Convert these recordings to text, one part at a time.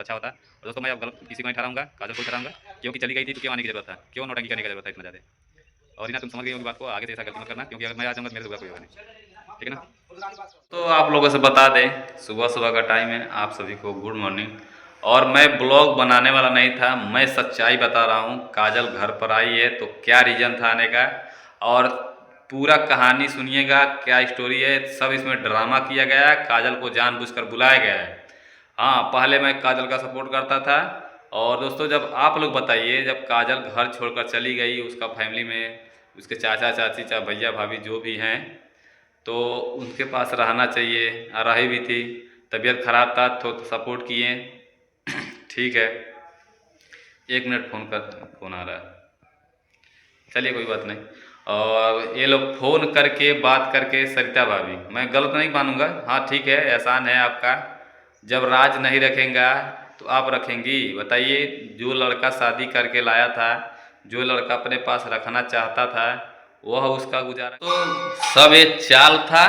अच्छा होता। और दोस्तों मैं अब गलत किसी को नहीं ठहराऊँगा, काजल को ठहराऊँगा, क्योंकि चली गई थी तो क्यों आने की ज़रूरत था? क्यों नौटंकी करने की ज़रूरत है इतना ज़्यादा? और रीना तुम समझ गई होगी बात को, आगे से ऐसा गलती मत करना, क्योंकि अगर मैं आ जाऊँगा तो मेरे से बुरा कोई होगा नहीं। ठीक है ना? तो आप लोगों से बता दें, सुबह-सुबह का टाइम है, आप सभी को गुड मॉर्निंग। और मैं ब्लॉग बनाने वाला नहीं था, मैं सच्चाई बता रहा हूँ। काजल घर पर आई है तो क्या रीज़न था आने का, और पूरा कहानी सुनिएगा, क्या स्टोरी है। सब इसमें ड्रामा किया गया है, काजल को जानबूझकर बुलाया गया है। हाँ, पहले मैं काजल का सपोर्ट करता था। और दोस्तों जब आप लोग बताइए, जब काजल घर छोड़कर चली गई, उसका फैमिली में उसके चाचा चाची, चाहे भैया भाभी जो भी हैं, तो उनके पास रहना चाहिए, रही भी थी। तबीयत खराब था तो सपोर्ट किए। ठीक है, 1 मिनट, फ़ोन आ रहा है, चलिए कोई बात नहीं। और ये लोग फ़ोन करके बात करके, सरिता भाभी, मैं गलत नहीं मानूंगा, हाँ ठीक है, एहसान है आपका। जब राज नहीं रखेंगा तो आप रखेंगी? बताइए। जो लड़का शादी करके लाया था, जो लड़का अपने पास रखना चाहता था, वह उसका गुजारा तो सब एक चाल था।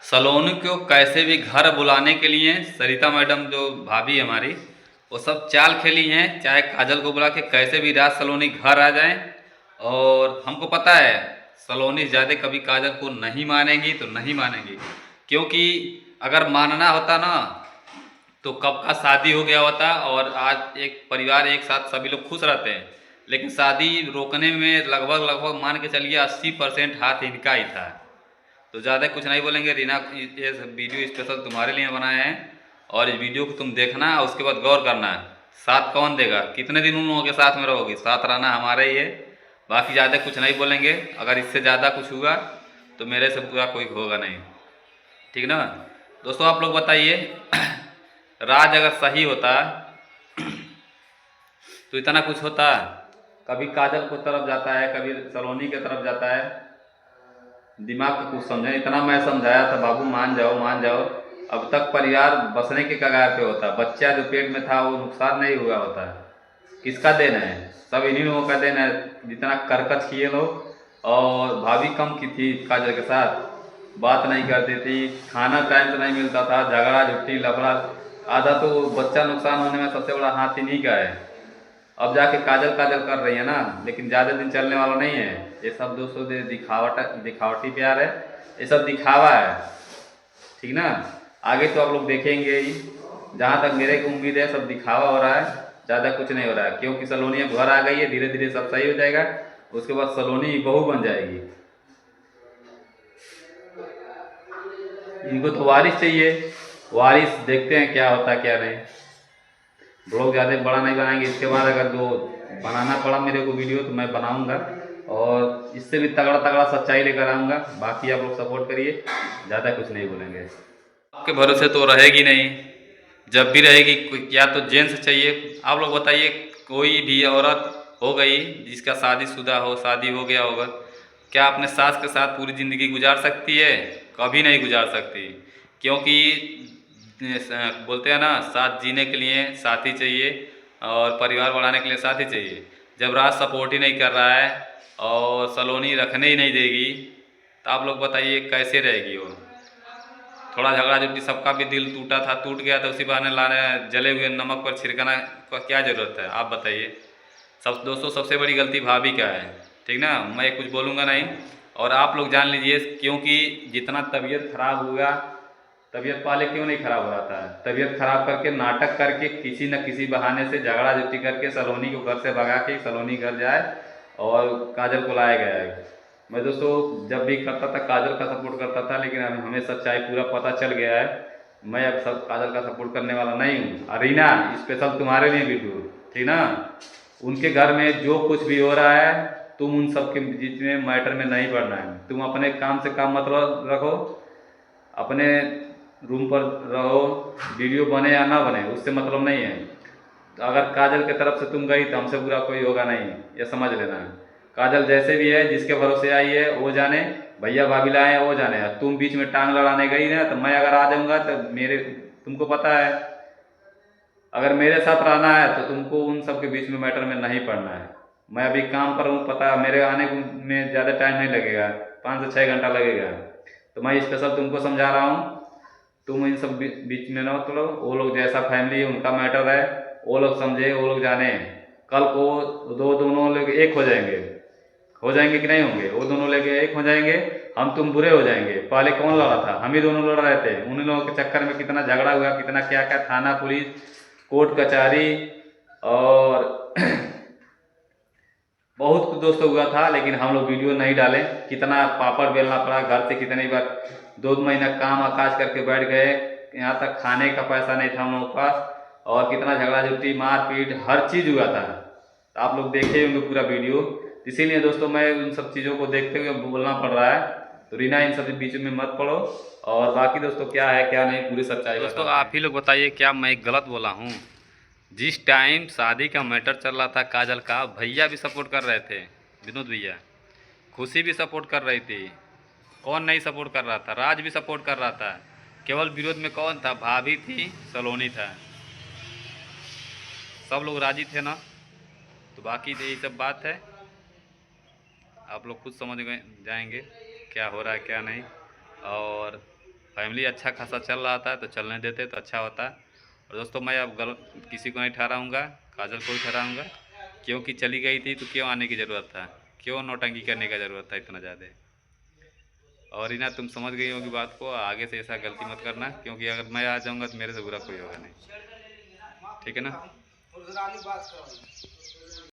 सलोनी को कैसे भी घर बुलाने के लिए सरिता मैडम जो भाभी हमारी, वो सब चाल खेली हैं, चाहे काजल को बुला के कैसे भी राज सलोनी घर आ जाएं। और हमको पता है सलोनी ज़्यादा कभी काजल को नहीं मानेंगी तो नहीं मानेंगी, क्योंकि अगर मानना होता ना तो कब का शादी हो गया होता और आज एक परिवार एक साथ सभी लोग खुश रहते हैं। लेकिन शादी रोकने में लगभग लगभग मान के चलिए 80% हाथ इनका ही था। तो ज़्यादा कुछ नहीं बोलेंगे। रीना, ये वीडियो स्पेशल तुम्हारे लिए बनाए हैं, और इस वीडियो को तुम देखना और उसके बाद गौर करना। साथ कौन देगा? कितने दिन उन लोगों के साथ में रहोगी? साथ रहना हमारा ही है। बाकी ज़्यादा कुछ नहीं बोलेंगे। अगर इससे ज़्यादा कुछ हुआ तो मेरे से पूरा कोई होगा नहीं। ठीक ना? दोस्तों आप लोग बताइए, राज अगर सही होता तो इतना कुछ होता? कभी काजल को तरफ जाता है, कभी सलोनी की तरफ जाता है। दिमाग को कुछ समझे। इतना मैं समझाया था, बाबू मान जाओ मान जाओ। अब तक परिवार बसने के कगार पे होता। बच्चा जो पेट में था वो नुकसान नहीं हुआ होता। किसका देन है? सब इन्हीं लोगों का देन है, जितना करकच किए लोग। और भाभी कम की थी काजल के साथ, बात नहीं करती थी, खाना टाइम से नहीं मिलता था, झगड़ा झुट्टी लफड़ा। आधा तो बच्चा नुकसान होने में सबसे बड़ा हाथ इन्हीं का है। अब जाके काजल काजल कर रही है ना, लेकिन ज़्यादा दिन चलने वाला नहीं है। ये सब दोस्तों दिखावटी प्यार है, ये सब दिखावा है। ठीक ना? आगे तो आप लोग देखेंगे ही। जहाँ तक मेरे को उम्मीद है सब दिखावा हो रहा है, ज़्यादा कुछ नहीं हो रहा है। क्योंकि सलोनी अब घर आ गई है, धीरे धीरे सब सही हो जाएगा। उसके बाद सलोनी बहू बन जाएगी। इनको तो वारिस चाहिए। वारिस देखते हैं क्या होता है क्या नहीं। ब्लॉग ज़्यादा बड़ा नहीं बनाएंगे। इसके बाद अगर जो बनाना पड़ा मेरे को वीडियो तो मैं बनाऊंगा, और इससे भी तगड़ा तगड़ा सच्चाई लेकर आऊँगा। बाकी आप लोग सपोर्ट करिए, ज़्यादा कुछ नहीं बोलेंगे। आपके भरोसे तो रहेगी नहीं। जब भी रहेगी या तो जेंट्स चाहिए। आप लोग बताइए, कोई भी औरत हो गई जिसका शादीशुदा हो, शादी हो गया होगा, क्या अपने सास के साथ पूरी ज़िंदगी गुजार सकती है? कभी नहीं गुजार सकती। क्योंकि बोलते हैं ना, साथ जीने के लिए साथी चाहिए, और परिवार बढ़ाने के लिए साथी चाहिए। जब राज सपोर्ट ही नहीं कर रहा है और सलोनी रखने ही नहीं देगी, तो आप लोग बताइए कैसे रहेगी वो? थोड़ा झगड़ा झुटी, सबका भी दिल टूटा था, टूट गया था, उसी बहाने लाने जले हुए नमक पर छिड़काना का क्या ज़रूरत है? आप बताइए। सब दोस्तों सबसे बड़ी गलती भाभी का है। ठीक ना? मैं कुछ बोलूँगा नहीं। और आप लोग जान लीजिए, क्योंकि जितना तबीयत खराब हुआ, तबीयत पहले क्यों नहीं खराब हो रहा था? तबीयत खराब करके, नाटक करके, किसी न किसी बहाने से झगड़ा झुट्टी करके सलोनी को घर से भगा के सलोनी घर जाए और काजल को लाया गया है। मैं दोस्तों जब भी करता था काजल का सपोर्ट करता था, लेकिन अब हमें सच्चाई पूरा पता चल गया है। मैं अब सब काजल का सपोर्ट करने वाला नहीं हूँ। अरीना, स्पेशल तुम्हारे लिए वीडियो। ठीक ना? उनके घर में जो कुछ भी हो रहा है, तुम उन सब के बीच में मैटर में नहीं पड़ना है। तुम अपने काम से काम मतलब रखो, अपने रूम पर रहो। वीडियो बने या ना बने उससे मतलब नहीं है। तो अगर काजल के तरफ से तुम गई तो हमसे बुरा कोई होगा नहीं, ये समझ लेना। काजल जैसे भी है, जिसके भरोसे आई है वो जाने, भैया भाभी लाए हैं वो जाने। तुम बीच में टांग लड़ाने गई ना, तो मैं अगर आ जाऊंगा तो मेरे, तुमको पता है, अगर मेरे साथ रहना है तो तुमको उन सब के बीच में मैटर में नहीं पड़ना है। मैं अभी काम पर हूँ, पता है, मेरे आने में ज़्यादा टाइम नहीं लगेगा, 5 से 6 घंटा लगेगा। तो मैं स्पेशल तुमको समझा रहा हूँ, तुम इन सब बीच में ना उतरो। वो लोग जैसा फैमिली है उनका मैटर है, वो लोग समझे, वो लोग जाने। कल को दोनों लोग एक हो जाएंगे कि नहीं होंगे? वो दोनों लेके एक हो जाएंगे, हम तुम बुरे हो जाएंगे। पहले कौन लड़ा था? हम ही दोनों लड़ रहे थे। उन लोगों के चक्कर में कितना झगड़ा हुआ, कितना क्या क्या, थाना पुलिस कोर्ट कचहरी और बहुत कुछ दोस्तों हुआ था। लेकिन हम लोग वीडियो नहीं डाले। कितना पापड़ बेलना पड़ा घर से, कितनी बार 2 महीना काम आकाश करके बैठ गए, यहाँ तक खाने का पैसा नहीं था हम लोगों के पास, और कितना झगड़ा झुट्टी मारपीट हर चीज़ हुआ था। तो आप लोग देखे होंगे पूरा वीडियो। इसीलिए दोस्तों मैं उन सब चीज़ों को देखते हुए बोलना पड़ रहा है। तो रीना इन सब बीच में मत पड़ो। और बाकी दोस्तों क्या है क्या नहीं पूरी सच्चाई दोस्तों आप ही लोग बताइए, क्या मैं गलत बोला हूँ? जिस टाइम शादी का मैटर चल रहा था काजल का, भैया भी सपोर्ट कर रहे थे, विनोद भैया, खुशी भी सपोर्ट कर रही थी। कौन नहीं सपोर्ट कर रहा था? राज भी सपोर्ट कर रहा था। केवल विरोध में कौन था? भाभी थी, सलोनी था। सब लोग राजी थे ना। तो बाकी यही सब बात है, आप लोग खुद समझ गए जाएंगे क्या हो रहा है क्या नहीं। और फैमिली अच्छा खासा चल रहा था तो चलने देते तो अच्छा होता। और दोस्तों मैं अब गलत किसी को नहीं ठहराऊँगा, काजल को ही ठहराऊँगा। क्योंकि चली गई थी तो क्यों आने की ज़रूरत था? क्यों नौटंकी करने का ज़रूरत था इतना ज़्यादा? और इना तुम समझ गई होगी बात को, आगे से ऐसा गलती मत करना, क्योंकि अगर मैं आ जाऊँगा तो मेरे से बुरा कोई होगा नहीं। ठीक है ना?